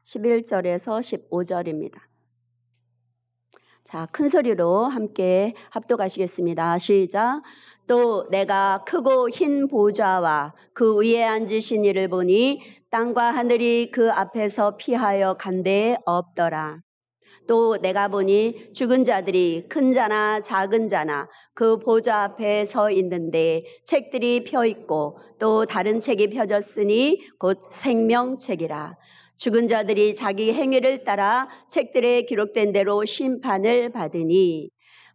11절에서 15절입니다. 자, 큰 소리로 함께 합독하시겠습니다. 시작. 또 내가 크고 흰 보좌와 그 위에 앉으신 이를 보니 땅과 하늘이 그 앞에서 피하여 간 데에 없더라. 또 내가 보니 죽은 자들이 큰 자나 작은 자나 그 보좌 앞에 서 있는데 책들이 펴 있고 또 다른 책이 펴졌으니 곧 생명책이라. 죽은 자들이 자기 행위를 따라 책들에 기록된 대로 심판을 받으니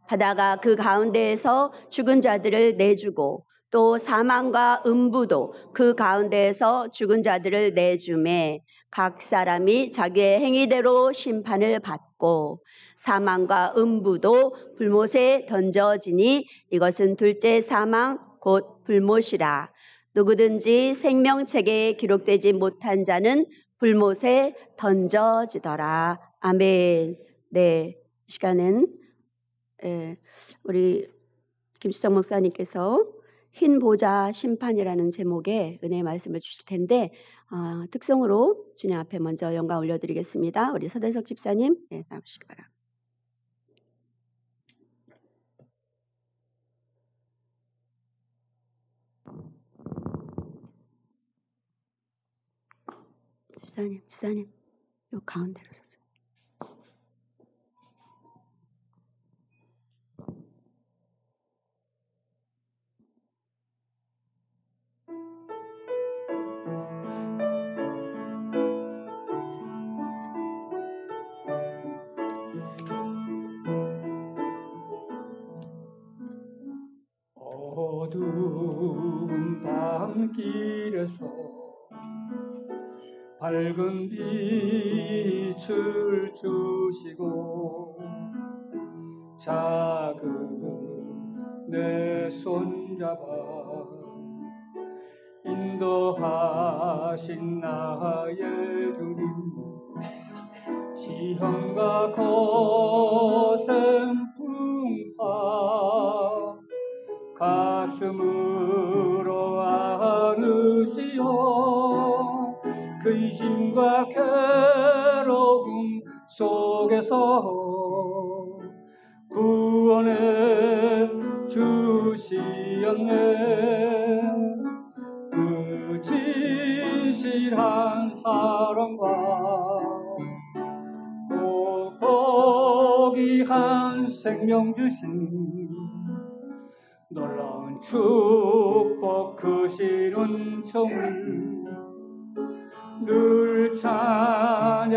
바다가 그 가운데에서 죽은 자들을 내주고 또 사망과 음부도 그 가운데에서 죽은 자들을 내주매 각 사람이 자기의 행위대로 심판을 받고 사망과 음부도 불못에 던져지니 이것은 둘째 사망 곧 불못이라. 누구든지 생명책에 기록되지 못한 자는 불못에 던져지더라. 아멘. 네, 이 시간은 우리 김수정 목사님께서 흰 보좌 심판이라는 제목의 은혜의 말씀을 주실 텐데 특성으로 주님 앞에 먼저 영광 올려드리겠습니다. 우리 서대석 집사님 나오시기 바랍니다. 집사님 요 가운데로 서세요. 어두운 밤길에서 밝은 빛을 주시고 작은 내 손잡아 인도하신 나의 주님, 시험과 거센 풍파 가슴으로 안으시어 근심과 괴로움 속에서 구원해 주시었네. 그 진실한 사랑과 고귀한 생명 주신 놀라운 축복 크신 은총을 늘 찬양하리라.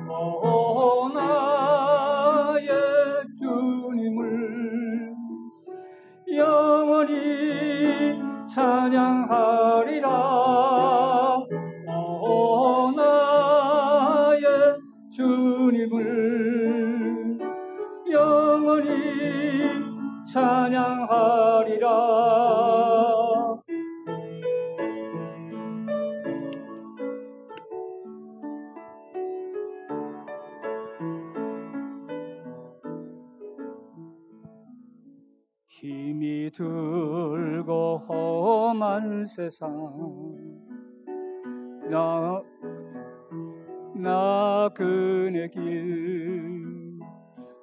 오 나의 주님을 영원히 찬양하리라. 오 나의 주님을 영원히 찬양하리라. 힘이 들고 험한 세상 나 그네 길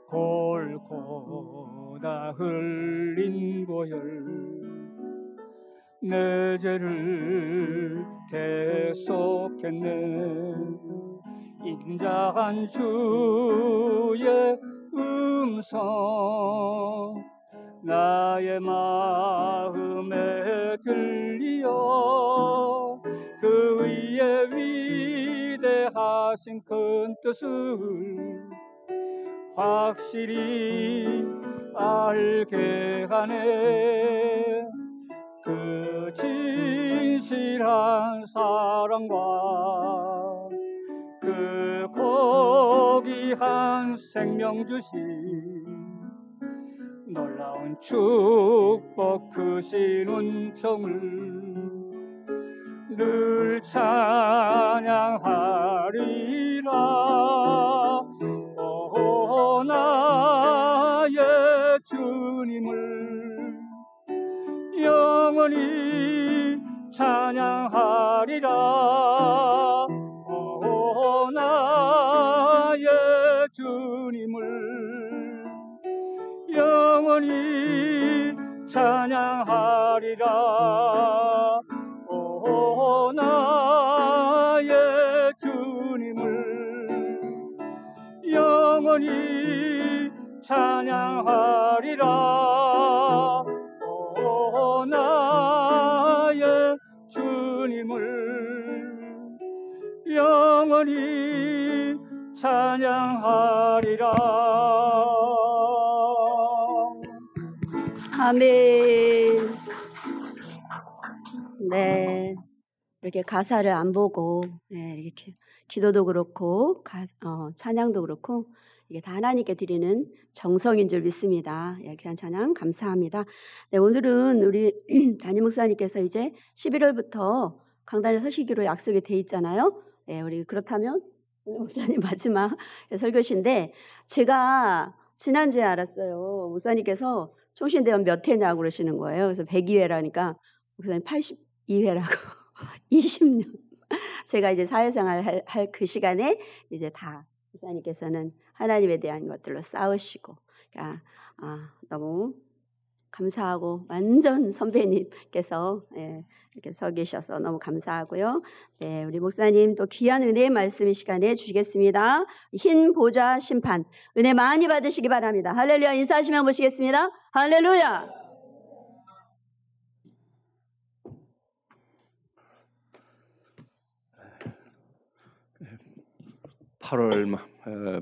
골고다 흘린 보혈 내 죄를 대속했네. 인자한 주의 음성 나의 마음에 들리어 그 위에 위대하신 큰 뜻을 확실히 알게 하네. 그 진실한 사랑과 그 고귀한 생명 주신 놀라운 축복 크신 은총을 늘 찬양하리라. 오 나의 주님을 영원히 찬양하리라. 찬양하리라. 오 나의 주님을 영원히 찬양하리라. 오 나의 주님을 영원히 찬양하리라. 오 나의 주님을 영원히 찬양하리라. 아멘. 네. 이렇게 가사를 안 보고, 네, 이렇게 기도도 그렇고, 찬양도 그렇고, 이게 다 하나님께 드리는 정성인 줄 믿습니다. 예, 귀한 찬양 감사합니다. 네, 오늘은 우리 담임 목사님께서 이제 11월부터 강단에 서시기로 약속이 돼 있잖아요. 예, 우리 그렇다면 목사님 마지막 설교신데, 제가 지난주에 알았어요. 목사님께서 총신대원 몇 회냐고 그러시는 거예요. 그래서 102회라니까 목사님 82회라고 20년. 제가 이제 사회생활 할 그 시간에 이제 다 목사님께서는 하나님에 대한 것들로 싸우시고, 그러니까 너무 감사하고 완전 선배님께서 이렇게 서 계셔서 너무 감사하고요. 네, 우리 목사님 또 귀한 은혜의 말씀 이 시간에 주시겠습니다. 흰 보좌 심판 은혜 많이 받으시기 바랍니다. 할렐루야. 인사하시면 모시겠습니다. 할렐루야.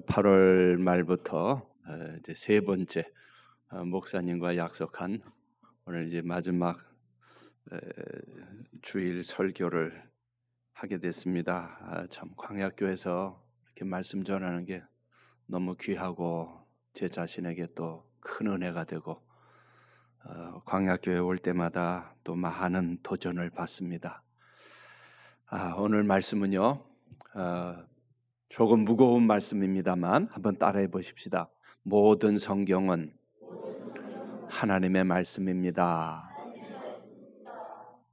(8월) 말부터 이제 세 번째 목사님과 약속한 오늘 이제 마지막 주일 설교를 하게 됐습니다. 참 광야교에서 이렇게 말씀 전하는 게 너무 귀하고 제 자신에게 또 큰 은혜가 되고 광야교에 올 때마다 또 많은 도전을 받습니다. 오늘 말씀은요. 조금 무거운 말씀입니다만 한번 따라해 보십시다. 모든 성경은 하나님의 말씀입니다.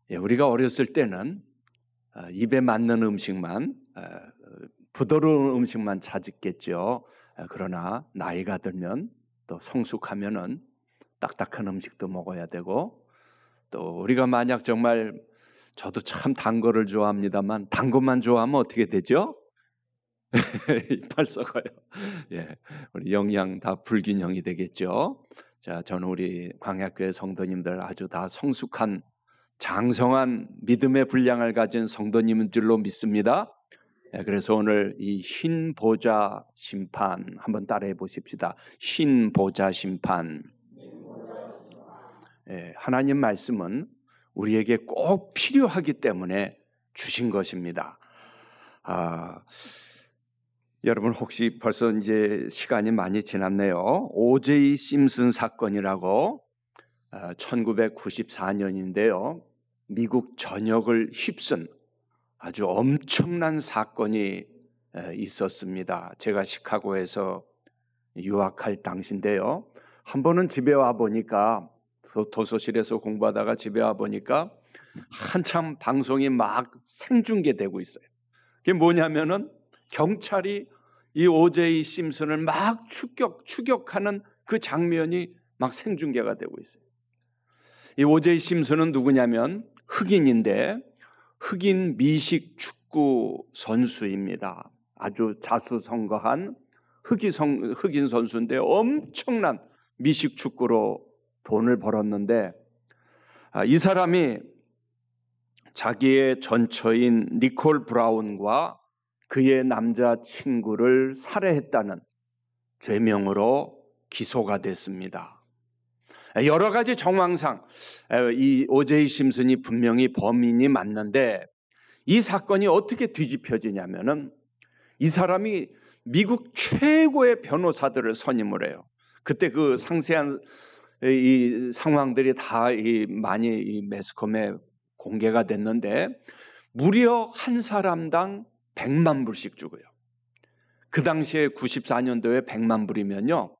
예, 우리가 어렸을 때는 입에 맞는 음식만, 부드러운 음식만 찾았겠죠. 그러나 나이가 들면 또 성숙하면은 딱딱한 음식도 먹어야 되고, 또 우리가 만약 정말 저도 참 단 거를 좋아합니다만 단 것만 좋아하면 어떻게 되죠? 이빨 썩어요. 예, 우리 영양 다 불균형이 되겠죠. 자, 저는 우리 광야교회 성도님들 아주 다 성숙한 장성한 믿음의 분량을 가진 성도님인 줄로 믿습니다. 예, 그래서 오늘 이 흰 보좌 심판 한번 따라해 보십시다. 흰 보좌 심판. 예, 하나님 말씀은 우리에게 꼭 필요하기 때문에 주신 것입니다. 여러분 혹시 벌써 이제 시간이 많이 지났네요. O.J. 심슨 사건이라고 1994년인데요. 미국 전역을 휩쓴 아주 엄청난 사건이 있었습니다. 제가 시카고에서 유학할 당시인데요. 한 번은 집에 와 보니까 도서실에서 공부하다가 집에 와 보니까 한참 방송이 막 생중계되고 있어요. 그게 뭐냐면은 경찰이 이 O.J. 심슨을 막 추격하는 그 장면이 막 생중계가 되고 있어요. 이 O.J. 심슨은 누구냐면 흑인인데 흑인 미식 축구 선수입니다. 아주 자수성가한 흑인 선수인데 엄청난 미식 축구로 돈을 벌었는데 이 사람이 자기의 전처인 니콜 브라운과 그의 남자친구를 살해했다는 죄명으로 기소가 됐습니다. 여러 가지 정황상 이 O.J. 심슨이 분명히 범인이 맞는데 이 사건이 어떻게 뒤집혀지냐면은 이 사람이 미국 최고의 변호사들을 선임을 해요. 그때 그 상세한 이 상황들이 다 많이 이 매스컴에 공개가 됐는데 무려 한 사람당 100만 불씩 주고요. 그 당시에 94년도에 100만 불이면요.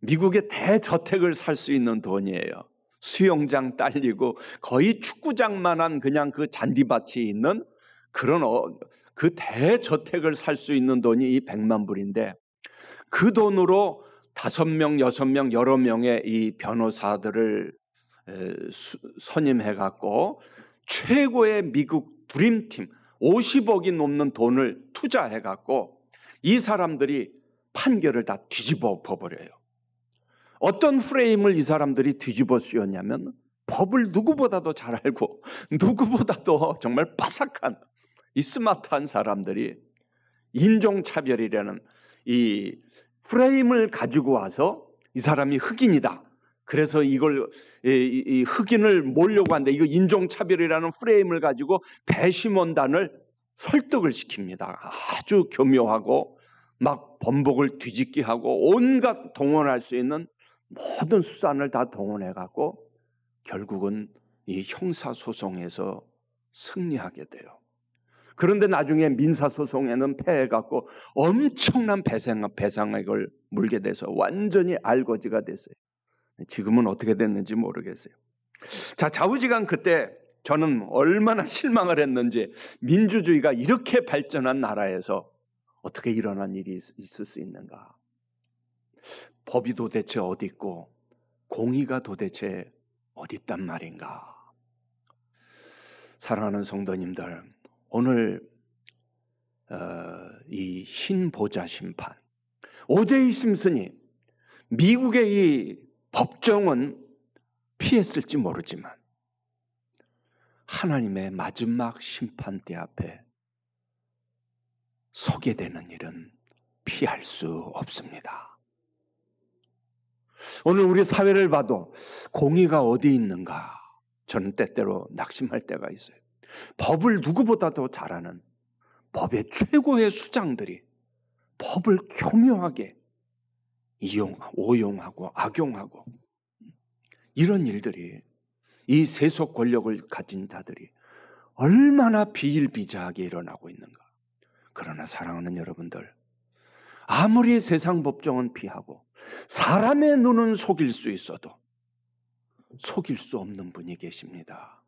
미국의 대저택을 살 수 있는 돈이에요. 수영장 딸리고 거의 축구장만한 그냥 그 잔디밭이 있는 그런 그 대저택을 살 수 있는 돈이 이 100만 불인데, 그 돈으로 5명, 6명, 여러 명의 이 변호사들을 선임해갖고 최고의 미국 드림팀 50억이 넘는 돈을 투자해갖고 이 사람들이 판결을 다 뒤집어 버려요. 어떤 프레임을 이 사람들이 뒤집어 씌웠냐면, 법을 누구보다도 잘 알고 누구보다도 정말 빠삭한 이 스마트한 사람들이 인종차별이라는 이 프레임을 가지고 와서 이 사람이 흑인이다, 그래서 이걸 이 흑인을 몰려고 하는데 이거 인종차별이라는 프레임을 가지고 배심원단을 설득을 시킵니다. 아주 교묘하고 막 번복을 뒤집기 하고 온갖 동원할 수 있는 모든 수단을 다 동원해갖고 결국은 이 형사소송에서 승리하게 돼요. 그런데 나중에 민사소송에는 패해갖고 엄청난 배상액을 물게 돼서 완전히 알거지가 됐어요. 지금은 어떻게 됐는지 모르겠어요. 자, 좌우지간 그때 저는 얼마나 실망을 했는지, 민주주의가 이렇게 발전한 나라에서 어떻게 일어난 일이 있을 수 있는가? 법이 도대체 어디 있고 공의가 도대체 어디 있단 말인가? 사랑하는 성도님들, 오늘 이 흰 보좌 심판, 오제이 심슨이 미국의 이 법정은 피했을지 모르지만 하나님의 마지막 심판대 앞에 서게 되는 일은 피할 수 없습니다. 오늘 우리 사회를 봐도 공의가 어디 있는가 저는 때때로 낙심할 때가 있어요. 법을 누구보다도 잘 아는 법의 최고의 수장들이 법을 교묘하게 오용하고 악용하고, 이런 일들이 이 세속 권력을 가진 자들이 얼마나 비일비재하게 일어나고 있는가. 그러나 사랑하는 여러분들, 아무리 세상 법정은 피하고 사람의 눈은 속일 수 있어도 속일 수 없는 분이 계십니다.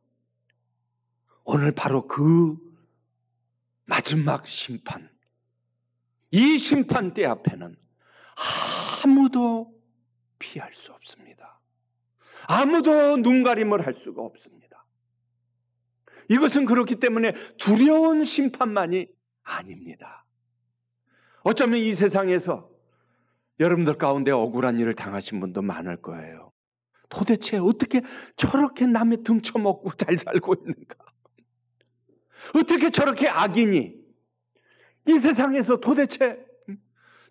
오늘 바로 그 마지막 심판, 이 심판대 앞에는 아무도 피할 수 없습니다. 아무도 눈가림을 할 수가 없습니다. 이것은 그렇기 때문에 두려운 심판만이 아닙니다. 어쩌면 이 세상에서 여러분들 가운데 억울한 일을 당하신 분도 많을 거예요. 도대체 어떻게 저렇게 남의 등쳐먹고 잘 살고 있는가? 어떻게 저렇게 악인이 이 세상에서 도대체,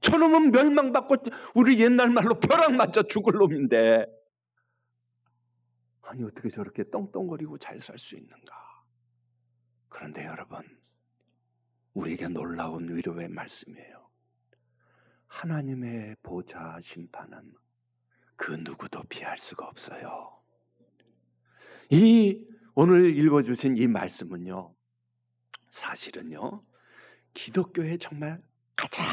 저놈은 멸망받고 우리 옛날 말로 벼락 맞아 죽을 놈인데 아니 어떻게 저렇게 떵떵거리고 잘 살 수 있는가? 그런데 여러분, 우리에게 놀라운 위로의 말씀이에요. 하나님의 보좌 심판은 그 누구도 피할 수가 없어요. 이 오늘 읽어주신 이 말씀은요, 사실은요 기독교의 정말 가장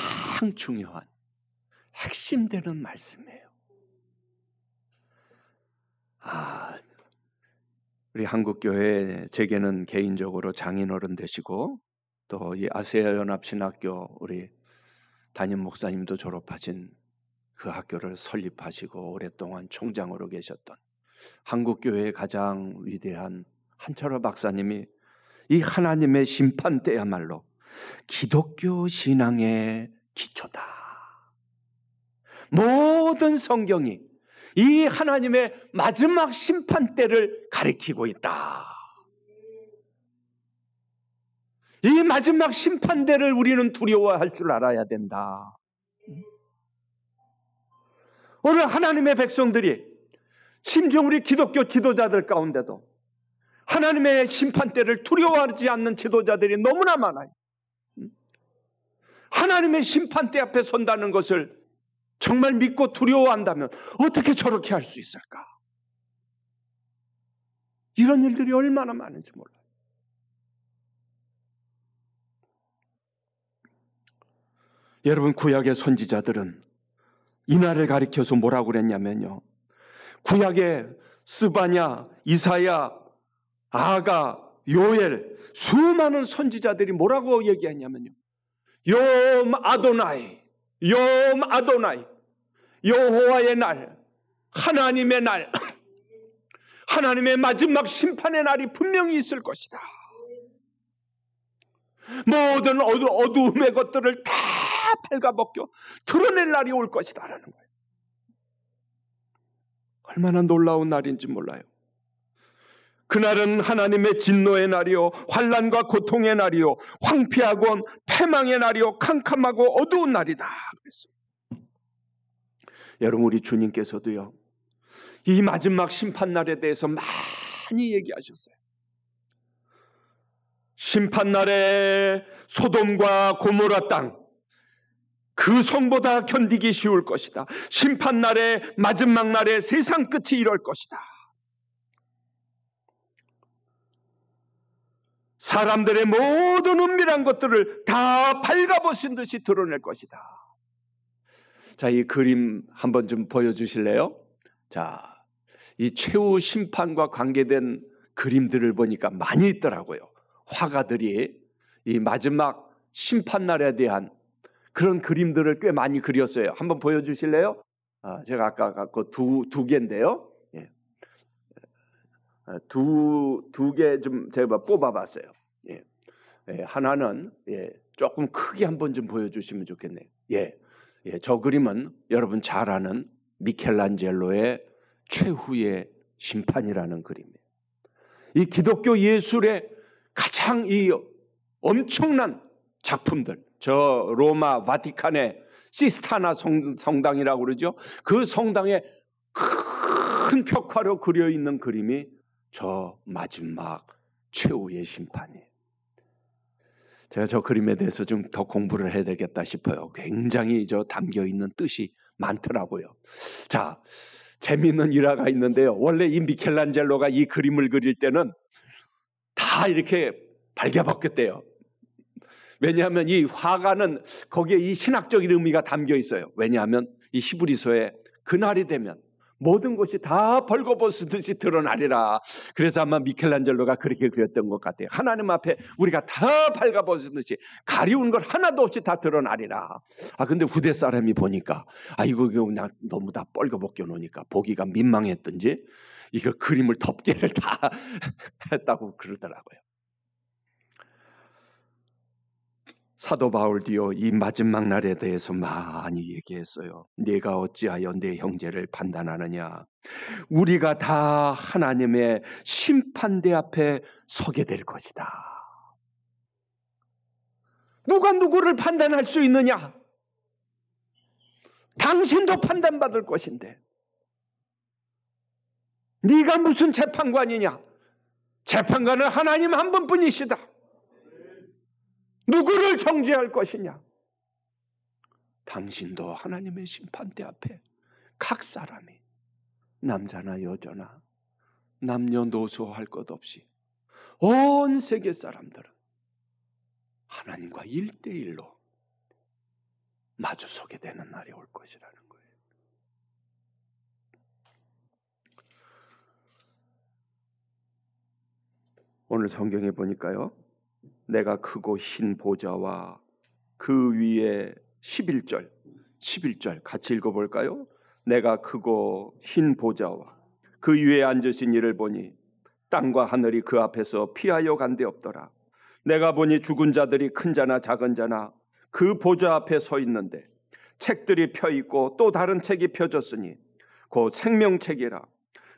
중요한 핵심되는 말씀이에요. 우리 한국교회, 제게는 개인적으로 장인어른 되시고 또 이 아세아 연합신학교 우리 담임 목사님도 졸업하신 그 학교를 설립하시고 오랫동안 총장으로 계셨던 한국교회의 가장 위대한 한철호 박사님이 이 하나님의 심판 때야말로 기독교 신앙의 기초다. 모든 성경이 이 하나님의 마지막 심판 때를 가리키고 있다. 이 마지막 심판 때를 우리는 두려워할 줄 알아야 된다. 오늘 하나님의 백성들이, 심지어 우리 기독교 지도자들 가운데도 하나님의 심판 때를 두려워하지 않는 지도자들이 너무나 많아요. 하나님의 심판대 앞에 선다는 것을 정말 믿고 두려워한다면 어떻게 저렇게 할 수 있을까? 이런 일들이 얼마나 많은지 몰라요. 여러분, 구약의 선지자들은 이날을 가리켜서 뭐라고 그랬냐면요, 구약의 스바냐, 이사야, 아가, 요엘, 수많은 선지자들이 뭐라고 얘기하냐면요. 욤 아도나이, 욤 아도나이, 여호와의 날, 하나님의 날, 하나님의 마지막 심판의 날이 분명히 있을 것이다. 모든 어두움의 것들을 다 발가벗겨 드러낼 날이 올 것이다 라는 거예요. 얼마나 놀라운 날인지 몰라요. 그날은 하나님의 진노의 날이요, 환난과 고통의 날이요, 황폐하고 패망의 날이요, 캄캄하고 어두운 날이다 그랬어요. 여러분, 우리 주님께서도요, 이 마지막 심판날에 대해서 많이 얘기하셨어요. 심판날에 소돔과 고모라 땅, 그 성보다 견디기 쉬울 것이다. 심판날에, 마지막 날에 세상 끝이 이럴 것이다. 사람들의 모든 은밀한 것들을 다 발가벗은 듯이 드러낼 것이다. 자, 이 그림 한번 좀 보여주실래요? 자, 이 최후 심판과 관계된 그림들을 보니까 많이 있더라고요. 화가들이 이 마지막 심판날에 대한 그런 그림들을 꽤 많이 그렸어요. 한번 보여주실래요? 제가 아까 갖고 두 개인데요. 예. 두 개 좀 제가 뽑아봤어요. 예. 예, 하나는 조금 크게 한번 좀 보여주시면 좋겠네요. 저 그림은 여러분 잘 아는 미켈란젤로의 최후의 심판이라는 그림이에요. 이 기독교 예술의 가장 이 엄청난 작품들, 저 로마 바티칸의 시스타나 성당이라고 그러죠. 그 성당에 큰 벽화로 그려 있는 그림이 저 마지막 최후의 심판이에요. 제가 저 그림에 대해서 좀 더 공부를 해야 되겠다 싶어요. 굉장히 저 담겨 있는 뜻이 많더라고요. 자, 재미있는 일화가 있는데요. 원래 이 미켈란젤로가 이 그림을 그릴 때는 다 이렇게 발겨벗겼대요. 왜냐하면 이 화가는 거기에 이 신학적인 의미가 담겨 있어요. 왜냐하면 이 히브리서에 그날이 되면 모든 것이 다 벌거벗듯이 드러나리라. 그래서 아마 미켈란젤로가 그렇게 그렸던 것 같아요. 하나님 앞에 우리가 다 발가벗듯이 가리운 걸 하나도 없이 다 드러나리라. 근데 후대 사람이 보니까 이거 그냥 너무 다 벌거벗겨 놓으니까 보기가 민망했던지 이거 그림을 덮개를 다 했다고 그러더라고요. 사도 바울도요, 이 마지막 날에 대해서 많이 얘기했어요. 네가 어찌하여 내 형제를 판단하느냐. 우리가 다 하나님의 심판대 앞에 서게 될 것이다. 누가 누구를 판단할 수 있느냐? 당신도 판단받을 것인데 네가 무슨 재판관이냐? 재판관은 하나님 한 분뿐이시다. 누구를 정죄할 것이냐? 당신도 하나님의 심판대 앞에 각 사람이 남자나 여자나 남녀노소 할 것 없이 온 세계 사람들은 하나님과 1대1로 마주서게 되는 날이 올 것이라는 거예요. 오늘 성경에 보니까요, 내가 크고 흰 보좌와 그 위에 11절 같이 읽어볼까요? 내가 크고 흰 보좌와 그 위에 앉으신 이를 보니 땅과 하늘이 그 앞에서 피하여 간데없더라. 내가 보니 죽은 자들이 큰 자나 작은 자나 그 보좌 앞에 서 있는데 책들이 펴 있고 또 다른 책이 펴졌으니 곧 생명책이라.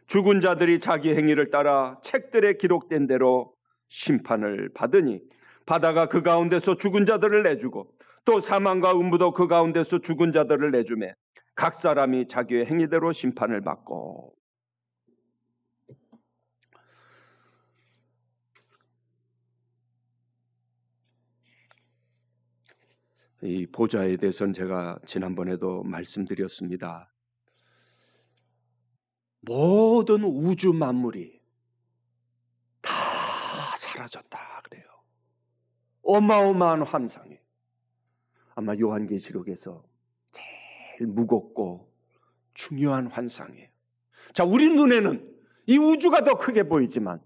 죽은 자들이 자기 행위를 따라 책들에 기록된 대로 심판을 받으니 바다가 그 가운데서 죽은 자들을 내주고 또 사망과 음부도 그 가운데서 죽은 자들을 내주매 각 사람이 자기의 행위대로 심판을 받고. 이 보좌에 대해서는 제가 지난번에도 말씀드렸습니다. 모든 우주 만물이 다 사라졌다 그래요. 어마어마한 환상이에요. 아마 요한계시록에서 제일 무겁고 중요한 환상이에요. 자, 우리 눈에는 이 우주가 더 크게 보이지만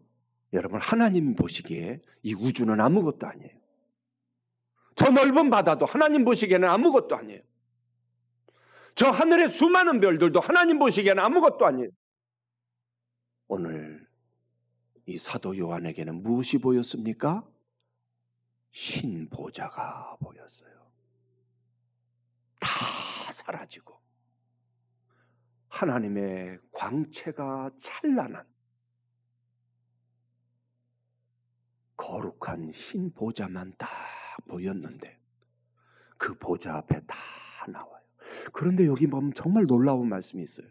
여러분, 하나님 보시기에 이 우주는 아무것도 아니에요. 저 넓은 바다도 하나님 보시기에는 아무것도 아니에요. 저 하늘의 수많은 별들도 하나님 보시기에는 아무것도 아니에요. 오늘 이 사도 요한에게는 무엇이 보였습니까? 흰 보좌가 보였어요. 다 사라지고 하나님의 광채가 찬란한 거룩한 흰 보좌만 딱 보였는데 그 보좌 앞에 다 나와요. 그런데 여기 보면 정말 놀라운 말씀이 있어요.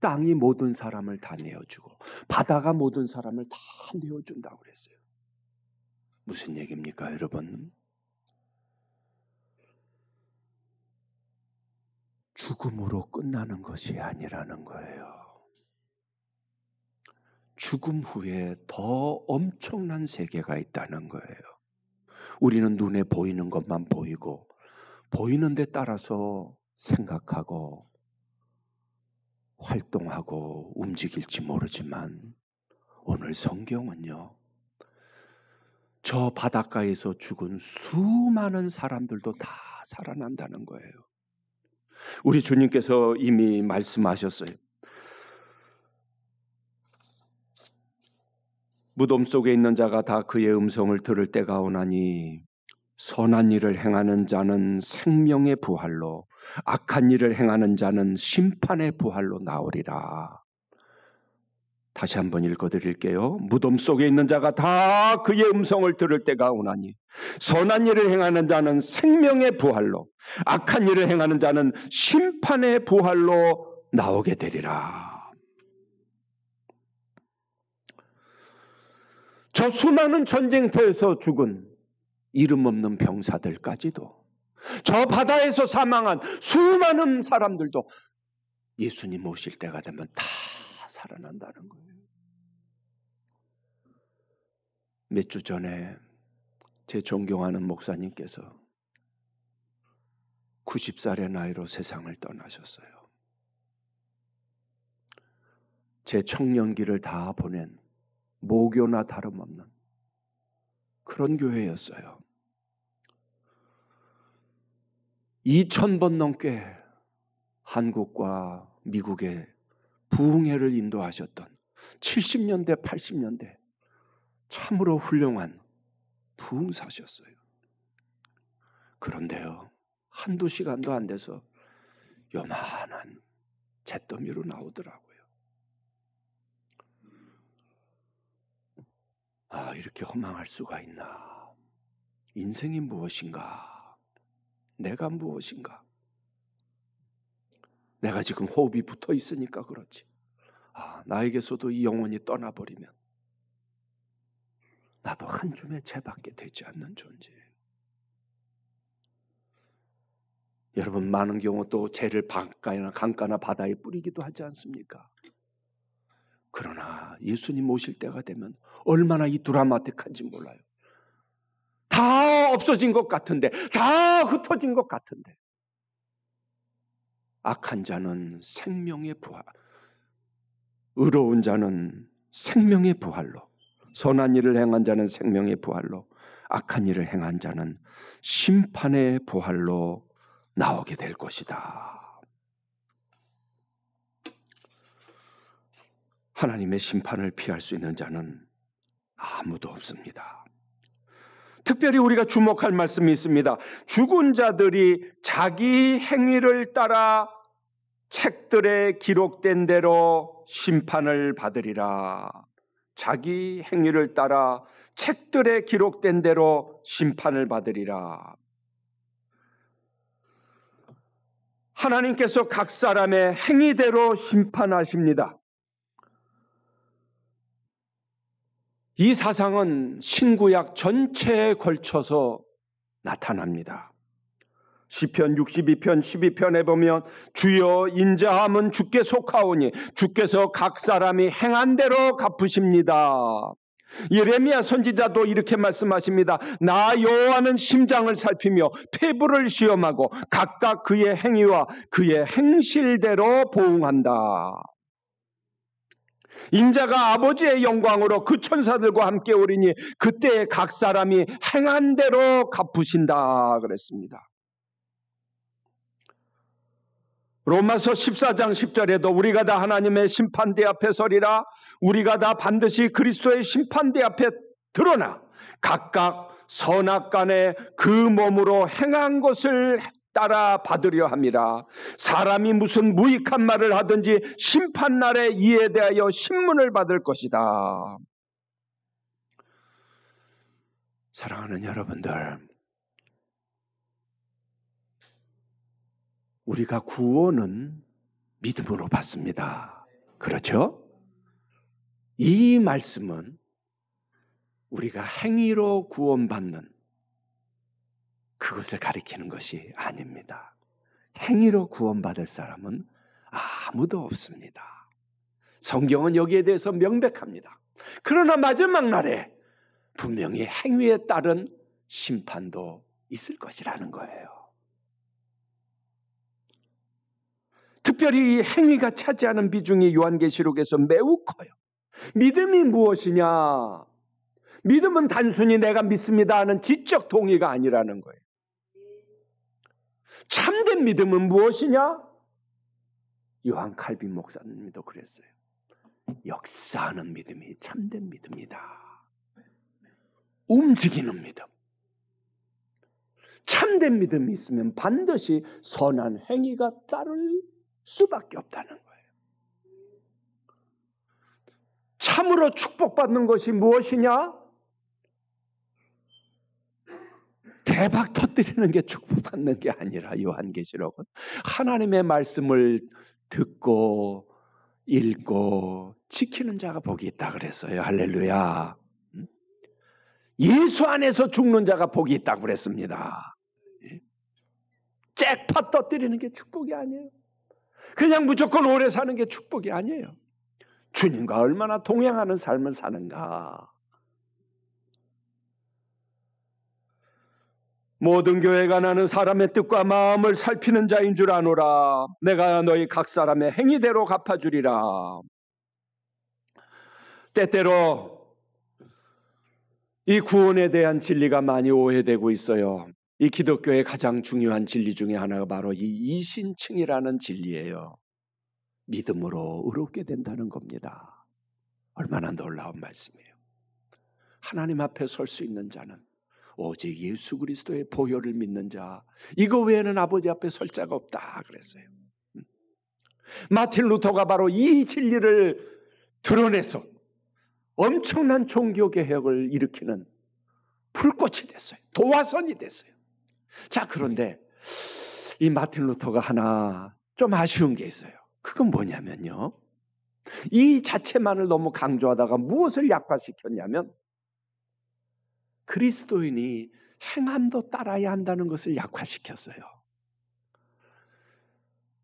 땅이 모든 사람을 다 내어주고 바다가 모든 사람을 다 내어준다고 그랬어요. 무슨 얘기입니까, 여러분? 죽음으로 끝나는 것이 아니라는 거예요. 죽음 후에 더 엄청난 세계가 있다는 거예요. 우리는 눈에 보이는 것만 보이고 보이는 데 따라서 생각하고 활동하고 움직일지 모르지만 오늘 성경은요, 저 바닷가에서 죽은 수많은 사람들도 다 살아난다는 거예요. 우리 주님께서 이미 말씀하셨어요. 무덤 속에 있는 자가 다 그의 음성을 들을 때가 오나니 선한 일을 행하는 자는 생명의 부활로, 악한 일을 행하는 자는 심판의 부활로 나오리라. 다시 한번 읽어드릴게요. 무덤 속에 있는 자가 다 그의 음성을 들을 때가 오나니 선한 일을 행하는 자는 생명의 부활로, 악한 일을 행하는 자는 심판의 부활로 나오게 되리라. 저 수많은 전쟁터에서 죽은 이름 없는 병사들까지도, 저 바다에서 사망한 수많은 사람들도 예수님 오실 때가 되면 다 살아난다는 거예요. 몇 주 전에 제 존경하는 목사님께서 90살의 나이로 세상을 떠나셨어요. 제 청년기를 다 보낸 모교나 다름없는 그런 교회였어요. 2000번 넘게 한국과 미국의 부흥회를 인도하셨던 70년대, 80년대 참으로 훌륭한 부흥사셨어요. 그런데요, 한두 시간도 안 돼서 요만한 잿더미로 나오더라고요. 아, 이렇게 허망할 수가 있나? 인생이 무엇인가? 내가 무엇인가? 내가 지금 호흡이 붙어 있으니까 그렇지. 아, 나에게서도 이 영혼이 떠나버리면 나도 한 줌의 재밖에 되지 않는 존재예요. 여러분, 많은 경우 또 재를 강가나 바다에 뿌리기도 하지 않습니까? 그러나 예수님 오실 때가 되면 얼마나 이 드라마틱한지 몰라요. 다 없어진 것 같은데, 다 흩어진 것 같은데, 악한 자는 생명의 부활, 의로운 자는 생명의 부활로, 선한 일을 행한 자는 생명의 부활로, 악한 일을 행한 자는 심판의 부활로 나오게 될 것이다. 하나님의 심판을 피할 수 있는 자는 아무도 없습니다. 특별히 우리가 주목할 말씀이 있습니다. 죽은 자들이 자기 행위를 따라 책들에 기록된 대로 심판을 받으리라. 자기 행위를 따라 책들에 기록된 대로 심판을 받으리라. 하나님께서 각 사람의 행위대로 심판하십니다. 이 사상은 신구약 전체에 걸쳐서 나타납니다. 시편 62편 12편에 보면 주여 인자함은 주께 속하오니 주께서 각 사람이 행한 대로 갚으십니다. 예레미야 선지자도 이렇게 말씀하십니다. 나 여호와는 심장을 살피며 폐부를 시험하고 각각 그의 행위와 그의 행실대로 보응한다. 인자가 아버지의 영광으로 그 천사들과 함께 오리니 그때 각 사람이 행한 대로 갚으신다 그랬습니다. 로마서 14장 10절에도 우리가 다 하나님의 심판대 앞에 서리라. 우리가 다 반드시 그리스도의 심판대 앞에 드러나 각각 선악간에 그 몸으로 행한 것을 따라 받으려 함이라. 사람이 무슨 무익한 말을 하든지 심판날에 이에 대하여 신문을 받을 것이다. 사랑하는 여러분들, 우리가 구원은 믿음으로 받습니다. 그렇죠? 이 말씀은 우리가 행위로 구원받는 그것을 가리키는 것이 아닙니다. 행위로 구원받을 사람은 아무도 없습니다. 성경은 여기에 대해서 명백합니다. 그러나 마지막 날에 분명히 행위에 따른 심판도 있을 것이라는 거예요. 특별히 이 행위가 차지하는 비중이 요한계시록에서 매우 커요. 믿음이 무엇이냐? 믿음은 단순히 내가 믿습니다 하는 지적 동의가 아니라는 거예요. 참된 믿음은 무엇이냐? 요한 칼빈 목사님도 그랬어요. 역사하는 믿음이 참된 믿음이다. 움직이는 믿음. 참된 믿음이 있으면 반드시 선한 행위가 따를 수밖에 없다는 거예요. 참으로 축복받는 것이 무엇이냐? 대박 터뜨리는 게 축복받는 게 아니라 요한계시록은 하나님의 말씀을 듣고 읽고 지키는 자가 복이 있다 그랬어요. 할렐루야. 예수 안에서 죽는 자가 복이 있다고 그랬습니다. 잭팟 터뜨리는 게 축복이 아니에요. 그냥 무조건 오래 사는 게 축복이 아니에요. 주님과 얼마나 동행하는 삶을 사는가. 모든 교회가 나는 사람의 뜻과 마음을 살피는 자인 줄 아노라. 내가 너희 각 사람의 행위대로 갚아주리라. 때때로 이 구원에 대한 진리가 많이 오해되고 있어요. 이 기독교의 가장 중요한 진리 중에 하나가 바로 이 이신층이라는 진리예요. 믿음으로 의롭게 된다는 겁니다. 얼마나 놀라운 말씀이에요. 하나님 앞에 설 수 있는 자는 오직 예수 그리스도의 보혈을 믿는 자, 이거 외에는 아버지 앞에 설 자가 없다 그랬어요. 마틴 루터가 바로 이 진리를 드러내서 엄청난 종교개혁을 일으키는 불꽃이 됐어요. 도화선이 됐어요. 자, 그런데 이 마틴 루터가 하나 좀 아쉬운 게 있어요. 그건 뭐냐면요, 이 자체만을 너무 강조하다가 무엇을 약화시켰냐면 그리스도인이 행함도 따라야 한다는 것을 약화시켰어요.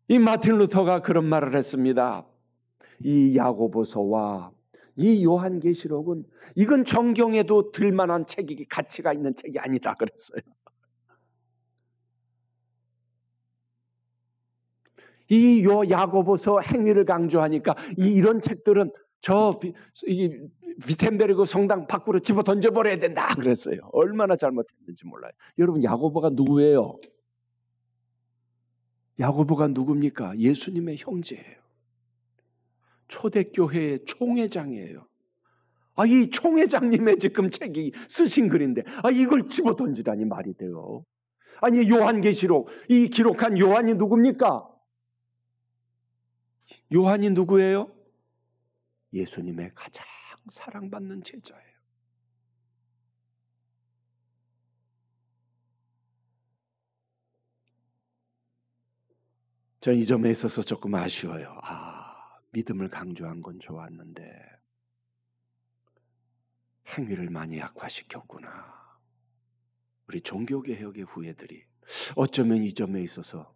이 마틴 루터가 그런 말을 했습니다. 이 야고보서와 이 요한계시록은 이건 정경에도 들만한 책이 가치가 있는 책이 아니다 그랬어요. 이 야고보서 행위를 강조하니까 이런 책들은 이 위텐베르그 성당 밖으로 집어 던져버려야 된다 그랬어요. 얼마나 잘못했는지 몰라요. 여러분, 야고보가 누구예요? 야고보가 누굽니까? 예수님의 형제예요. 초대교회의 총회장이에요. 이 총회장님의 지금 책이 쓰신 글인데 이걸 집어 던지다니 말이 돼요. 아니, 요한계시록 이 기록한 요한이 누굽니까? 요한이 누구예요? 예수님의 가장 사랑받는 제자예요. 전 이 점에 있어서 조금 아쉬워요. 믿음을 강조한 건 좋았는데 행위를 많이 약화시켰구나. 우리 종교개혁의 후예들이 어쩌면 이 점에 있어서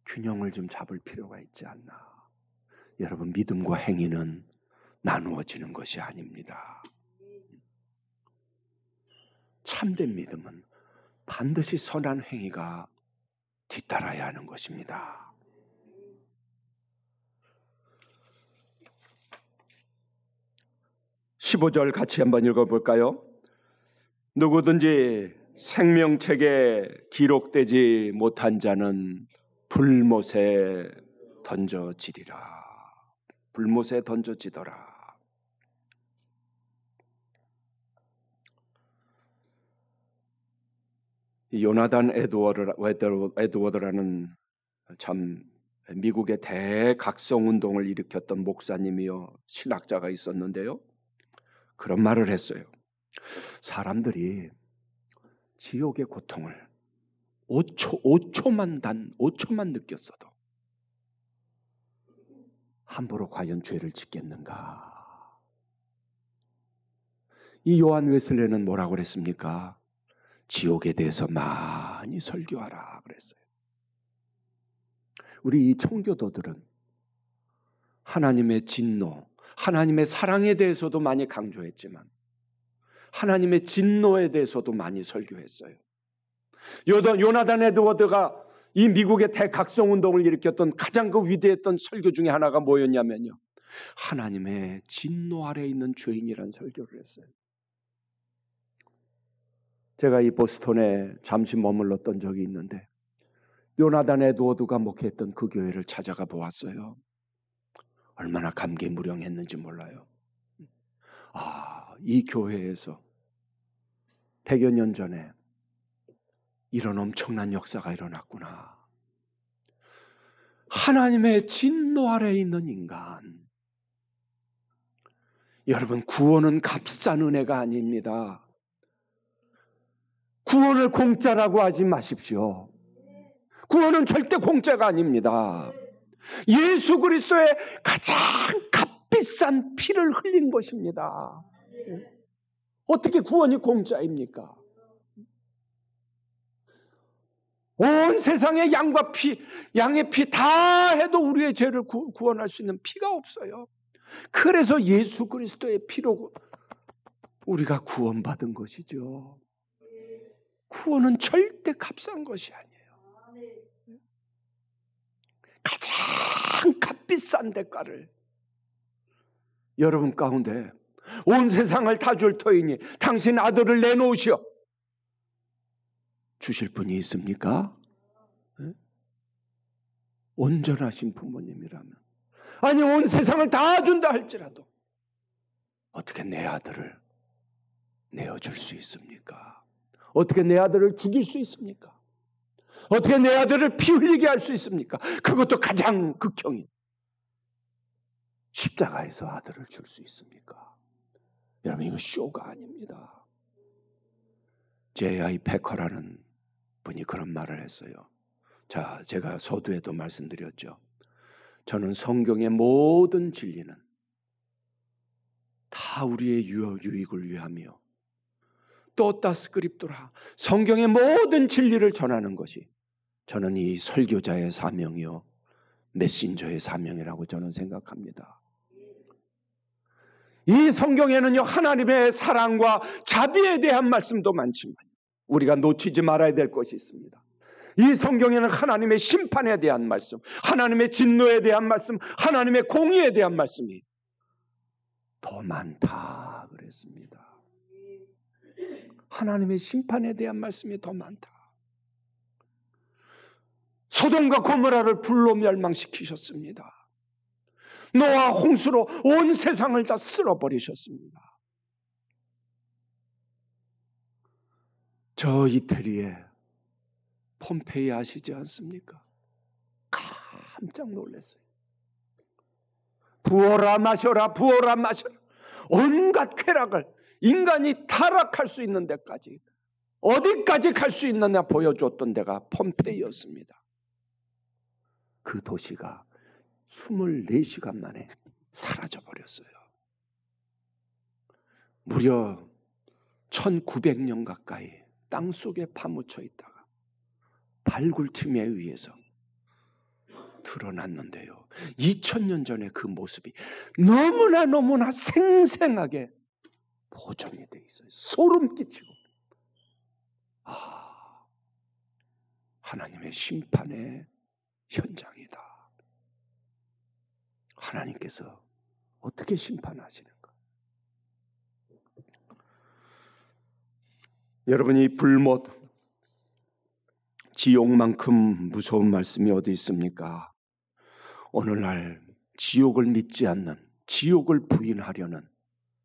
균형을 좀 잡을 필요가 있지 않나. 여러분, 믿음과 행위는 나누어지는 것이 아닙니다. 참된 믿음은 반드시 선한 행위가 뒤따라야 하는 것입니다. 15절 같이 한번 읽어볼까요? 누구든지 생명책에 기록되지 못한 자는 불못에 던져지리라. 불못에 던져지더라. 요나단 에드워드라는 참 미국의 대각성 운동을 일으켰던 목사님이요 신학자가 있었는데요. 그런 말을 했어요. 사람들이 지옥의 고통을 5초만 느꼈어도 함부로 과연 죄를 짓겠는가? 이 요한 웨슬레는 뭐라고 그랬습니까? 지옥에 대해서 많이 설교하라 그랬어요. 우리 이 청교도들은 하나님의 진노, 하나님의 사랑에 대해서도 많이 강조했지만 하나님의 진노에 대해서도 많이 설교했어요. 요나단 에드워드가 이 미국의 대각성운동을 일으켰던 가장 그 위대했던 설교 중에 하나가 뭐였냐면요, 하나님의 진노 아래에 있는 죄인이라는 설교를 했어요. 제가 이 보스턴에 잠시 머물렀던 적이 있는데 요나단 에드워드가 목회했던 그 교회를 찾아가 보았어요. 얼마나 감개무량했는지 몰라요. 이 교회에서 100여 년 전에 이런 엄청난 역사가 일어났구나. 하나님의 진노 아래에 있는 인간. 여러분, 구원은 값싼 은혜가 아닙니다. 구원을 공짜라고 하지 마십시오. 구원은 절대 공짜가 아닙니다. 예수 그리스도의 가장 값비싼 피를 흘린 것입니다. 어떻게 구원이 공짜입니까? 온 세상의 양과 피, 양의 피 다 해도 우리의 죄를 구원할 수 있는 피가 없어요. 그래서 예수 그리스도의 피로 우리가 구원받은 것이죠. 구원은 절대 값싼 것이 아니에요. 가장 값비싼 대가를 여러분 가운데 온 세상을 다 줄 터이니 당신 아들을 내놓으시오. 주실 분이 있습니까? 네? 온전하신 부모님이라면, 아니 온 세상을 다 준다 할지라도 어떻게 내 아들을 내어줄 수 있습니까? 어떻게 내 아들을 죽일 수 있습니까? 어떻게 내 아들을 피 흘리게 할 수 있습니까? 그것도 가장 극형인 십자가에서 아들을 줄 수 있습니까? 여러분, 이거 쇼가 아닙니다. J.I. 패커라는 분이 그런 말을 했어요. 자, 제가 서두에도 말씀드렸죠. 저는 성경의 모든 진리는 다 우리의 유익을 위하며 또따 스크립토라, 성경의 모든 진리를 전하는 것이 저는 이 설교자의 사명이요 메신저의 사명이라고 저는 생각합니다. 이 성경에는요 하나님의 사랑과 자비에 대한 말씀도 많지만 우리가 놓치지 말아야 될 것이 있습니다. 이 성경에는 하나님의 심판에 대한 말씀, 하나님의 진노에 대한 말씀, 하나님의 공의에 대한 말씀이 더 많다 그랬습니다. 하나님의 심판에 대한 말씀이 더 많다. 소돔과 고모라를 불로 멸망시키셨습니다. 노아 홍수로 온 세상을 다 쓸어버리셨습니다. 저 이태리에 폼페이 아시지 않습니까? 깜짝 놀랐어요. 부어라 마셔라, 부어라 마셔라. 온갖 쾌락을 인간이 타락할 수 있는 데까지, 어디까지 갈 수 있느냐 보여줬던 데가 폼페이였습니다. 그 도시가 24시간 만에 사라져버렸어요. 무려 1900년 가까이 땅속에 파묻혀 있다가 발굴팀에 의해서 드러났는데요. 2000년 전에 그 모습이 너무나 생생하게 보존이 돼 있어요. 소름 끼치고. 하나님의 심판의 현장이다. 하나님께서 어떻게 심판하시는가? 여러분이 불못, 지옥만큼 무서운 말씀이 어디 있습니까? 오늘날 지옥을 믿지 않는, 지옥을 부인하려는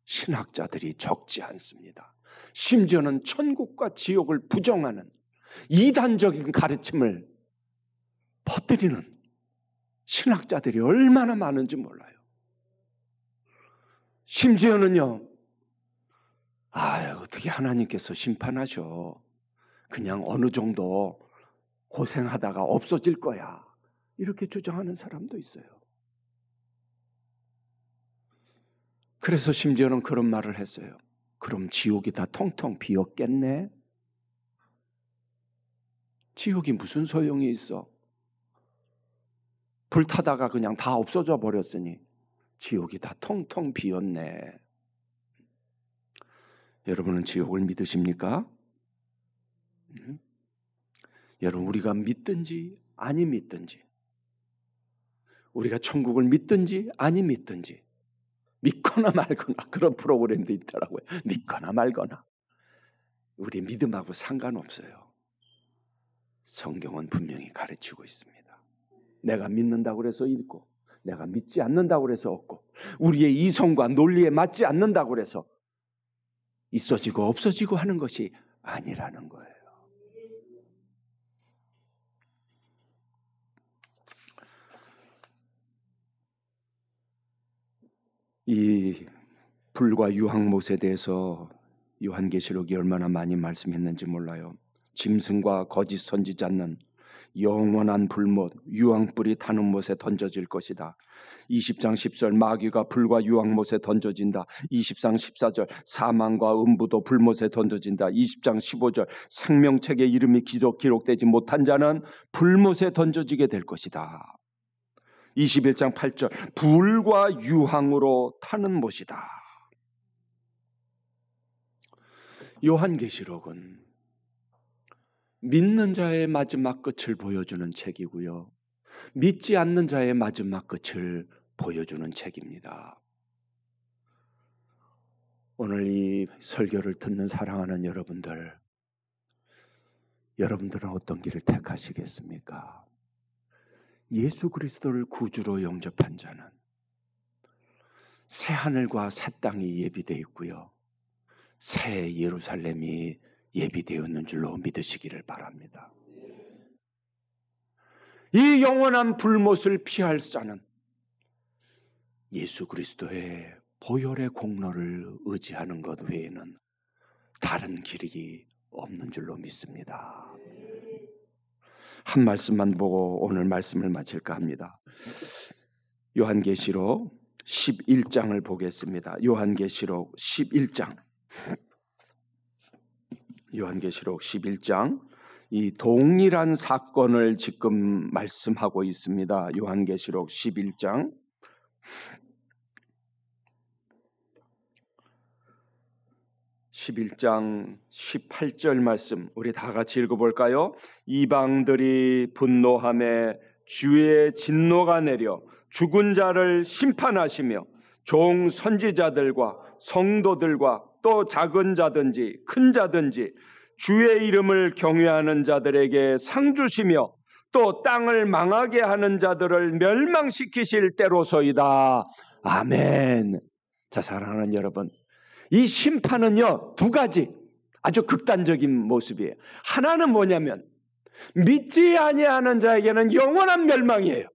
신학자들이 적지 않습니다. 심지어는 천국과 지옥을 부정하는 이단적인 가르침을 퍼뜨리는 신학자들이 얼마나 많은지 몰라요. 심지어는요, 어떻게 하나님께서 심판하셔. 그냥 어느 정도 고생하다가 없어질 거야. 이렇게 주장하는 사람도 있어요. 그래서 심지어는 그런 말을 했어요. 그럼 지옥이 다 텅텅 비었겠네? 지옥이 무슨 소용이 있어? 불타다가 그냥 다 없어져 버렸으니 지옥이 다 텅텅 비었네. 여러분은 지옥을 믿으십니까? 여러분, 우리가 믿든지 아니 믿든지, 우리가 천국을 믿든지 아니 믿든지, 믿거나 말거나, 그런 프로그램도 있더라고요. 믿거나 말거나, 우리 믿음하고 상관없어요. 성경은 분명히 가르치고 있습니다. 내가 믿는다고 해서 있고, 내가 믿지 않는다고 해서 없고, 우리의 이성과 논리에 맞지 않는다고 해서 있어지고 없어지고 하는 것이 아니라는 거예요. 이 불과 유황못에 대해서 요한계시록이 얼마나 많이 말씀했는지 몰라요. 짐승과 거짓 선지자는 영원한 불못, 유황불이 타는 못에 던져질 것이다. 20장 10절 마귀가 불과 유황못에 던져진다. 20장 14절 사망과 음부도 불못에 던져진다. 20장 15절 생명책의 이름이 기록되지 못한 자는 불못에 던져지게 될 것이다. 21장 8절 불과 유황으로 타는 못이다. 요한계시록은 믿는 자의 마지막 끝을 보여주는 책이고요, 믿지 않는 자의 마지막 끝을 보여주는 책입니다. 오늘 이 설교를 듣는 사랑하는 여러분들은 어떤 길을 택하시겠습니까? 예수 그리스도를 구주로 영접한 자는 새 하늘과 새 땅이 예비되어 있고요, 새 예루살렘이 예비되었는 줄로 믿으시기를 바랍니다. 이 영원한 불못을 피할 자는 예수 그리스도의 보혈의 공로를 의지하는 것 외에는 다른 길이 없는 줄로 믿습니다. 한 말씀만 보고 오늘 말씀을 마칠까 합니다. 요한계시록 11장을 보겠습니다. 요한계시록 11장. 요한계시록 11장, 이 동일한 사건을 지금 말씀하고 있습니다. 요한계시록 11장 11장 18절 말씀 우리 다 같이 읽어볼까요? 이방들이 분노하며 주의 진노가 내려 죽은 자를 심판하시며 종 선지자들과 성도들과 또 작은 자든지 큰 자든지 주의 이름을 경외하는 자들에게 상 주시며 또 땅을 망하게 하는 자들을 멸망시키실 때로소이다. 아멘. 자, 사랑하는 여러분, 이 심판은요, 두 가지 아주 극단적인 모습이에요. 하나는 뭐냐면 믿지 아니하는 자에게는 영원한 멸망이에요.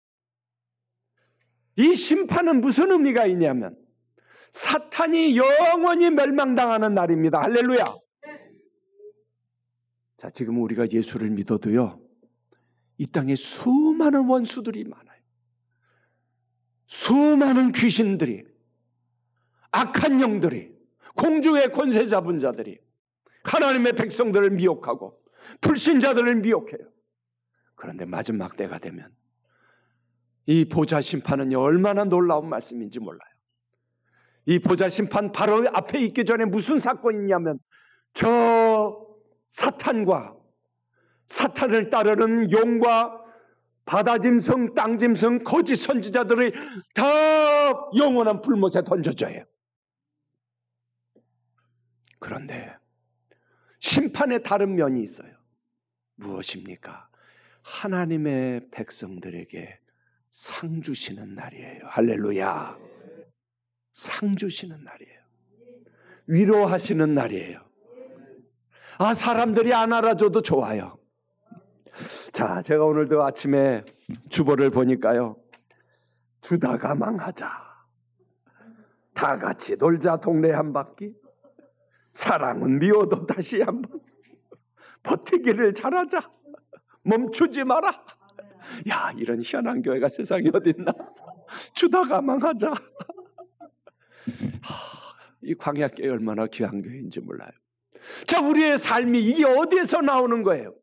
이 심판은 무슨 의미가 있냐면 사탄이 영원히 멸망당하는 날입니다. 할렐루야. 자, 지금 우리가 예수를 믿어도요, 이 땅에 수많은 원수들이 많아요. 수많은 귀신들이, 악한 영들이, 공중의 권세 잡은 자들이 하나님의 백성들을 미혹하고 불신자들을 미혹해요. 그런데 마지막 때가 되면 이 보좌 심판은요, 얼마나 놀라운 말씀인지 몰라요. 이 보좌 심판 바로 앞에 있기 전에 무슨 사건이 있냐면 저 사탄과 사탄을 따르는 용과 바다짐승, 땅짐승, 거짓 선지자들이 다 영원한 불못에 던져져요. 그런데 심판의 다른 면이 있어요. 무엇입니까? 하나님의 백성들에게 상 주시는 날이에요. 할렐루야. 상 주시는 날이에요. 위로하시는 날이에요. 아, 사람들이 안 알아줘도 좋아요. 자, 제가 오늘도 아침에 주보를 보니까요, 주다가 망하자, 다 같이 놀자 동네 한 바퀴, 사랑은 미워도 다시 한번, 버티기를 잘하자, 멈추지 마라. 야, 이런 희한한 교회가 세상에 어딨나. 주다가 망하자. 이 광야교회 얼마나 귀한 교회인지 몰라요. 자, 우리의 삶이 이게 어디에서 나오는 거예요?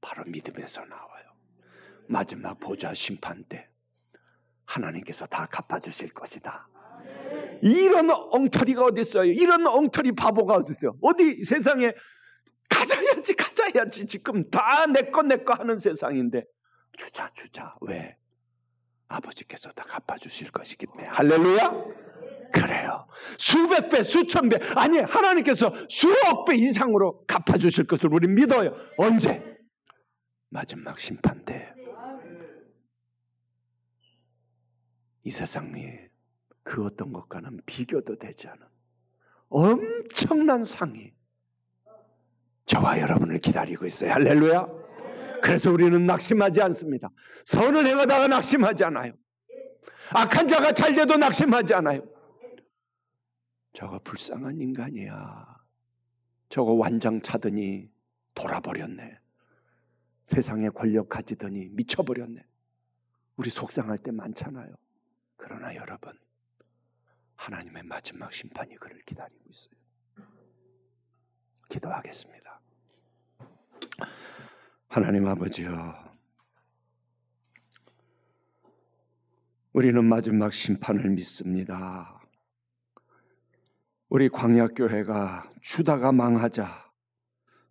바로 믿음에서 나와요. 마지막 보좌 심판 때 하나님께서 다 갚아주실 것이다. 이런 엉터리가 어디 있어요? 이런 엉터리 바보가 어디 있어요? 어디 세상에 가져야지 지금 다 내 거 하는 세상인데 주자. 왜? 아버지께서 다 갚아주실 것이기 때문에. 할렐루야. 그래요. 수백 배, 수천 배, 아니 하나님께서 수억 배 이상으로 갚아주실 것을 우리 믿어요. 언제? 마지막 심판 때. 이 세상이 그 어떤 것과는 비교도 되지 않은 엄청난 상이 저와 여러분을 기다리고 있어요. 할렐루야. 그래서 우리는 낙심하지 않습니다. 선을 행하다가 낙심하지 않아요. 악한 자가 잘 돼도 낙심하지 않아요. 저거 불쌍한 인간이야. 저거 완장 차더니 돌아버렸네. 세상에 권력 가지더니 미쳐버렸네. 우리 속상할 때 많잖아요. 그러나 여러분, 하나님의 마지막 심판이 그를 기다리고 있어요. 기도하겠습니다. 하나님 아버지여, 우리는 마지막 심판을 믿습니다. 우리 광야교회가 주다가 망하자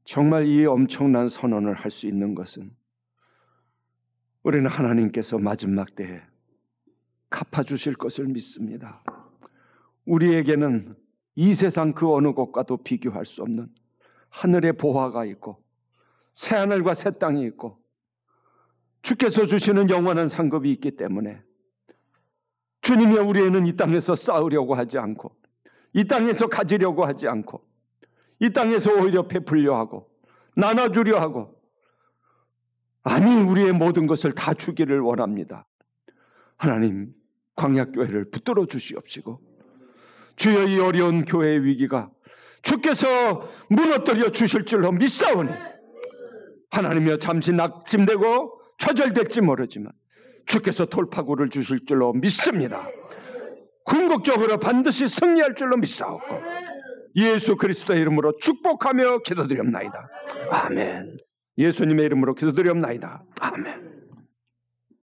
정말 이 엄청난 선언을 할 수 있는 것은 우리는 하나님께서 마지막 때에 갚아주실 것을 믿습니다. 우리에게는 이 세상 그 어느 것과도 비교할 수 없는 하늘의 보화가 있고 새하늘과 새 땅이 있고 주께서 주시는 영원한 상급이 있기 때문에 주님이 우리에는 이 땅에서 싸우려고 하지 않고 이 땅에서 가지려고 하지 않고 이 땅에서 오히려 베풀려 하고 나눠주려 하고, 아니 우리의 모든 것을 다 주기를 원합니다. 하나님, 광야교회를 붙들어 주시옵시고 주여, 이 어려운 교회의 위기가 주께서 무너뜨려 주실 줄로 믿사오니 하나님이여, 잠시 낙심되고 좌절될지 모르지만 주께서 돌파구를 주실 줄로 믿습니다. 궁극적으로 반드시 승리할 줄로 믿사오고 예수 그리스도의 이름으로 축복하며 기도드리옵나이다. 아멘. 예수님의 이름으로 기도드리옵나이다. 아멘.